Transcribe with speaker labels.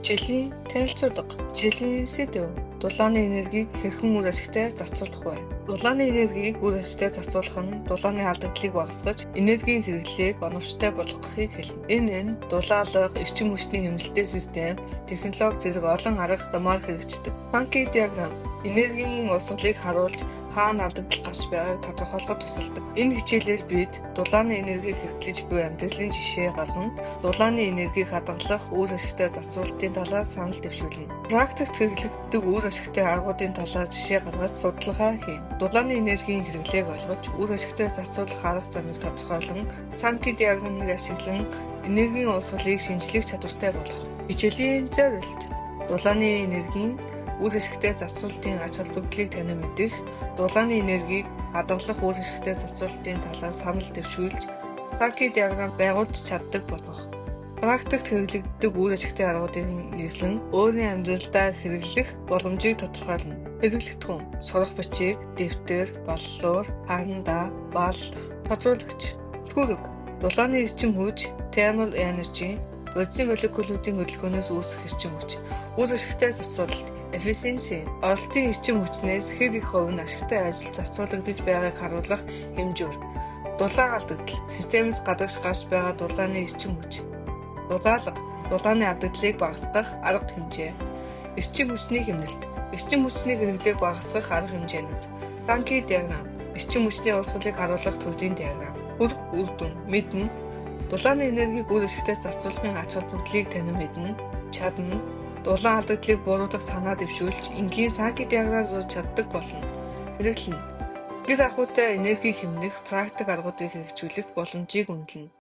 Speaker 1: Хичээлийн танилцуулга. Хичээлийн сэдэв. Дулааны энергийг хэрхэн үр ашигтай зарцуулах вэ? Дулааны энергийг үр ашигтай зарцуулах нь дулааны алдагдлыг багасгаж, энергийн хэрэглээг оновчтой болгохыг хэлнэ. Энэ нь дулаалга, эрчим хүчний хэмнэлттэй систем, технологи зэрэг олон арга замаар хэрэгждэг. Санки диаграм энергийн урсгалыг харуулж хаана алдагдал гарч байгааг тодорхойлоход тусалдаг. Энэ хичээлээр бид дулааны энергийг хэрэглэж буй амьдралын жишээ гаргана. Дулааны энергийг хадгалах, үр ашигтай зарцуулалтын талаар санал дэвшүүлнэ. Практикт хэрэглэгддэг үр ашигтай аргуудын талаар жишээ гаргаж судалгаа хийнэ. Дулааны энергийн хэрэглээг олгож, үр ашигтай зарцуулах арга замыг тодорхойлон, санки диаграмыг ашиглан энергийн урсгалыг шинжлэх чадвартай болгох. Хичээлийн зорилт: дулааны энергийн үр ашигтай зарцуулалтын ач холбогдлыг танин мэдэх, дулааны энергийг хадгалах үр ашигтай зарцуулалтын талаар санал дэвшүүлж, санки диаграм байгуулж чаддаг болгох. Практикт хэрэглэгддэг үр ашигтай аргуудын нийслэн өөрийн амьдралдаа хэрэглэх боломжийг тодорхойлно. Хэрэглэгдэх хүн: сурах бичиг, дэвтэр, боллуур, харандаа, бал, тодруулагч. Түрэг: дулааны эрчим хүч, thermal energy, бодисын молекулуудын хөдөлгөөнөөс үүсэх эрчим хүч. Үр ашигтай зарцуулалт efficiency, оролтын эрчим хүчнээс хэн их хувь нь ашигтай ажил зарцуулагдаж байгааг харуулах хэмжүүр. Дулаан алдагдал системээс гадагш гарч байгаа дулааны эрчим хүч. Дулаалга дулааны алдагдлыг багасгах арга хэмжээ. Эрчим хүчний хэмнэлт эрчим хүчний хэрэглээг багасгах арга хэмжээнүүд. Санки диаграм эрчим хүчний урсгалыг харуулах төрлийн диаграм. Үр дүн мэднэ дулааны энергийг үр ашигтай зарцуулахын ач холбогдлыг танин мэднэ, чадна. Дулаан алдагдлыг бууруулах санаа дэвшүүлж, энгийн санки диаграм зурж чаддаг болно. Хэрэглэнэ: гэр ахуйтай энерги хэмнэх практик аргуудыг хэрэгжүүлэх боломжийг үнэлнэ.